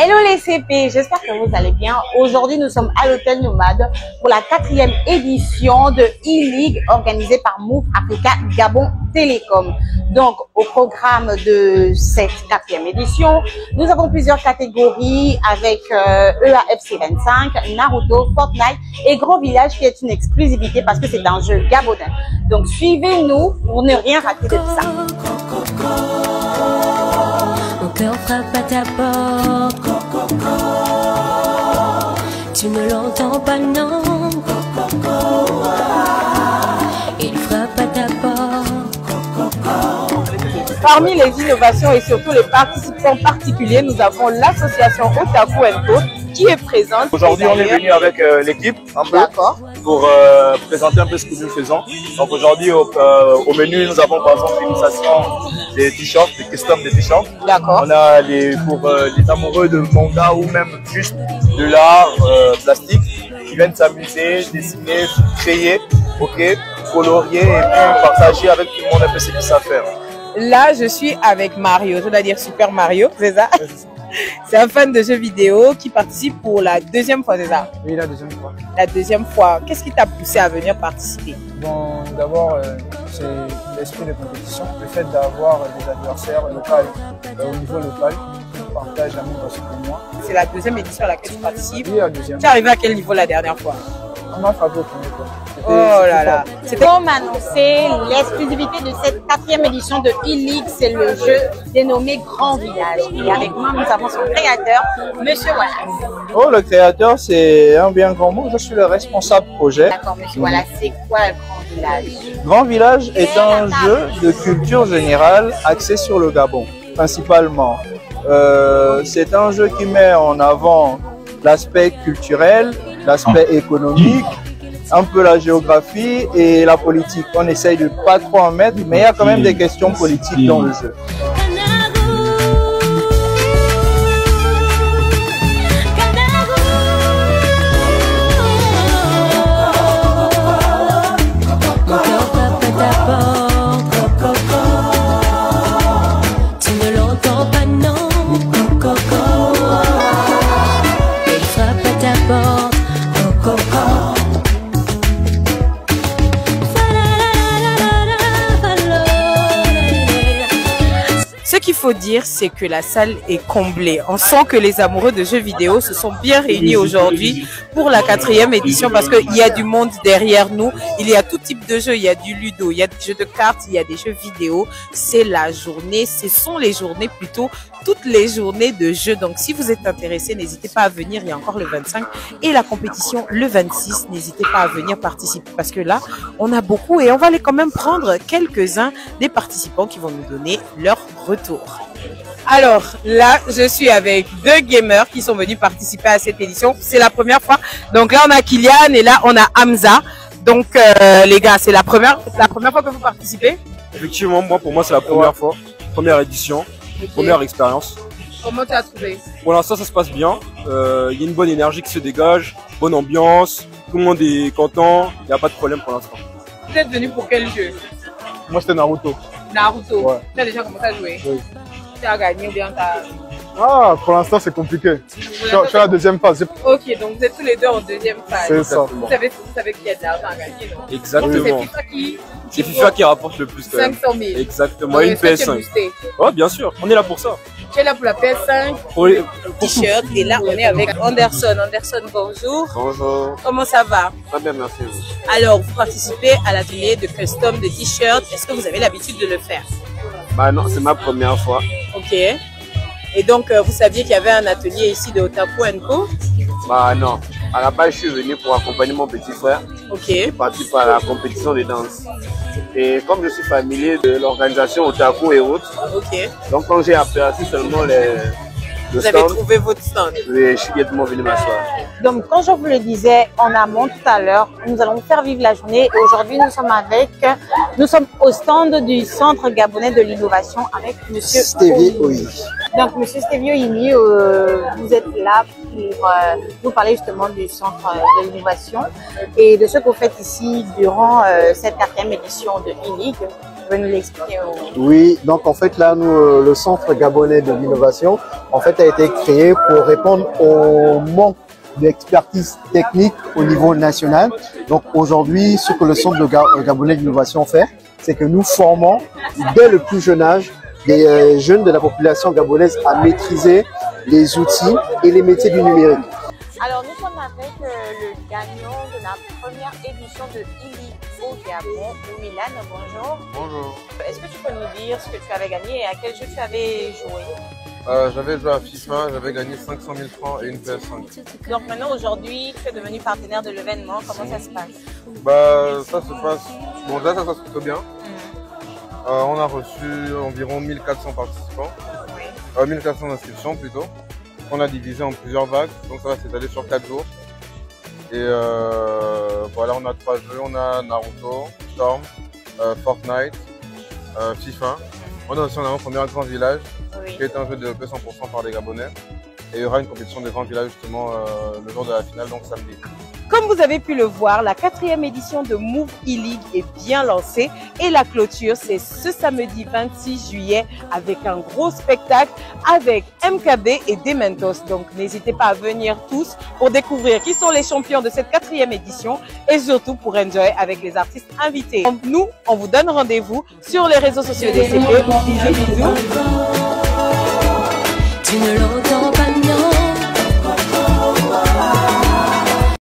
Hello les CP, j'espère que vous allez bien. Aujourd'hui, nous sommes à l'Hôtel Nomade pour la 4e édition de e-League organisée par Move Africa Gabon Télécom. Donc, au programme de cette 4e édition, nous avons plusieurs catégories avec EAFC 25, Naruto, Fortnite et Grand Village qui est une exclusivité parce que c'est un jeu gabonais. Donc, suivez-nous pour ne rien rater de ça. Mon cœur frappe à ta porte. Tu ne l'entends pas, non. Il frappe à ta porte. Parmi les innovations et surtout les participants particuliers, nous avons l'association Otaku & Co qui est présente. Aujourd'hui, on est venu avec l'équipe un peu pour présenter un peu ce que nous faisons. Donc aujourd'hui, au menu, nous avons par exemple l'initiation des t-shirts, des customs des t-shirts. D'accord. On a pour les amoureux de manga ou même juste de l'art plastique qui viennent s'amuser, dessiner, créer, colorier et puis partager avec tout le monde un peu ce qu'ils savent faire. Là, je suis avec Mario, je dois dire Super Mario, c'est ça? C'est un fan de jeux vidéo qui participe pour la 2e fois, c'est ça? Oui, la 2e fois. La 2e fois. Qu'est-ce qui t'a poussé à venir participer? Bon, d'abord, c'est l'esprit de compétition, le fait d'avoir des adversaires locaux au niveau local qui partagent la même passion que moi. C'est la 2e édition à laquelle tu participes. Oui, la 2e. Tu es arrivé à quel niveau la dernière fois? On m'a frappé au premier tour. Oh là là. Comme annoncé, l'exclusivité de cette 4e édition de e-League, c'est le jeu dénommé Grand Village. Et avec moi, nous avons son créateur, Monsieur Wallace. Oh, le créateur, c'est un bien grand mot. Je suis le responsable projet. D'accord, Monsieur Wallace, c'est quoi le Grand Village? Grand Village est un jeu de culture générale axé sur le Gabon, principalement. C'est un jeu qui met en avant l'aspect culturel, l'aspect économique, un peu la géographie et la politique. On essaye de pas trop en mettre, mais il y a quand même des questions politiques dans le jeu. Mon cœur frappe à ta porte. Tu ne l'entends pas, non. Il frappe à ta porte. Ce qu'il faut dire, c'est que la salle est comblée. On sent que les amoureux de jeux vidéo se sont bien réunis aujourd'hui pour la 4e édition parce qu'il y a du monde derrière nous. Il y a tout type de jeux. Il y a du ludo, il y a des jeux de cartes, il y a des jeux vidéo. C'est la journée, ce sont les journées plutôt, toutes les journées de jeux. Donc si vous êtes intéressé, n'hésitez pas à venir. Il y a encore le 25 et la compétition le 26. N'hésitez pas à venir participer parce que là, on a beaucoup et on va aller quand même prendre quelques-uns des participants qui vont nous donner leur retour. Alors là, je suis avec 2 gamers qui sont venus participer à cette édition. C'est la première fois. Donc là, on a Kylian et là, on a Hamza. Donc les gars, c'est la première fois que vous participez? Effectivement, pour moi, c'est la première fois, première édition, première expérience. Comment tu as trouvé? Pour l'instant, ça se passe bien. Il y a une bonne énergie qui se dégage, bonne ambiance, tout le monde est content, il n'y a pas de problème pour l'instant. Vous êtes venu pour quel jeu? Moi, c'était Naruto. Naruto. Ouais. Tu as déjà commencé à jouer? Oui. Tu as gagné ou bien tu as... Ah, pour l'instant, c'est compliqué. Je suis à la 2e phase. Ok, donc vous êtes tous les deux en 2e phase. C'est ça. Vous savez qui a de l'argent à gagner, non? Exactement. C'est FIFA qui rapporte le plus quand même. 500 000. Exactement, une PS5. Ouais, bien sûr, on est là pour ça. Tu es là pour la PS5, Pour t-shirt, et là on est avec Anderson. Anderson, bonjour. Bonjour. Comment ça va? Très bien, merci. Alors, vous participez à l'atelier de custom de t-shirt. Est-ce que vous avez l'habitude de le faire? Bah non, c'est ma première fois. Ok. Et donc, vous saviez qu'il y avait un atelier ici de Otaku & Co? Bah non. À la base, je suis venu pour accompagner mon petit frère. Ok. Qui participe à la compétition de danse. Et comme je suis familier de l'organisation Otaku et autres, donc quand j'ai aperçu seulement vous avez trouvé votre stand? Oui, je suis directement venu m'asseoir. Donc, comme je vous le disais en amont tout à l'heure, nous allons faire vivre la journée. Et aujourd'hui, nous sommes au stand du Centre Gabonais de l'Innovation avec Monsieur Stevie Oyi. Donc, Monsieur Stevie Oyi, vous êtes là pour nous parler justement du Centre de l'Innovation et de ce que vous faites ici durant cette 4e édition de e-League. pouvez nous l'expliquer? Oui, donc en fait là, nous, le Centre gabonais de l'innovation, en fait, a été créé pour répondre au manque d'expertise technique au niveau national. Donc aujourd'hui, ce que le Centre gabonais de l'innovation fait, c'est que nous formons dès le plus jeune âge des jeunes de la population gabonaise à maîtriser les outils et les métiers du numérique. Alors, nous sommes avec le gagnant de la première édition de ILIG au Gabon, Milan. Bonjour. Bonjour. Est-ce que tu peux nous dire ce que tu avais gagné et à quel jeu tu avais joué? J'avais joué à FIFA, j'avais gagné 500 000 francs et une PS5. Donc maintenant, aujourd'hui, tu es devenu partenaire de l'événement. Comment ça se passe? Ça se passe, bon là ça se passe plutôt bien. On a reçu environ 1400 participants, 1400 inscriptions plutôt. On a divisé en plusieurs vagues, donc ça va s'étaler sur 4 jours. Et voilà, on a 3 jeux, on a Naruto, Storm, Fortnite, FIFA. On a aussi un premier grand village, qui est un jeu développé 100% par des Gabonais. Et il y aura une compétition des grands villages justement le jour de la finale, donc samedi. Comme vous avez pu le voir, la 4e édition de Move e-League est bien lancée et la clôture, c'est ce samedi 26 juillet avec un gros spectacle avec MKB et Dementos. Donc n'hésitez pas à venir tous pour découvrir qui sont les champions de cette 4e édition et surtout pour enjoy avec les artistes invités. Donc, nous, on vous donne rendez-vous sur les réseaux sociaux des CP. Bisous, bisous.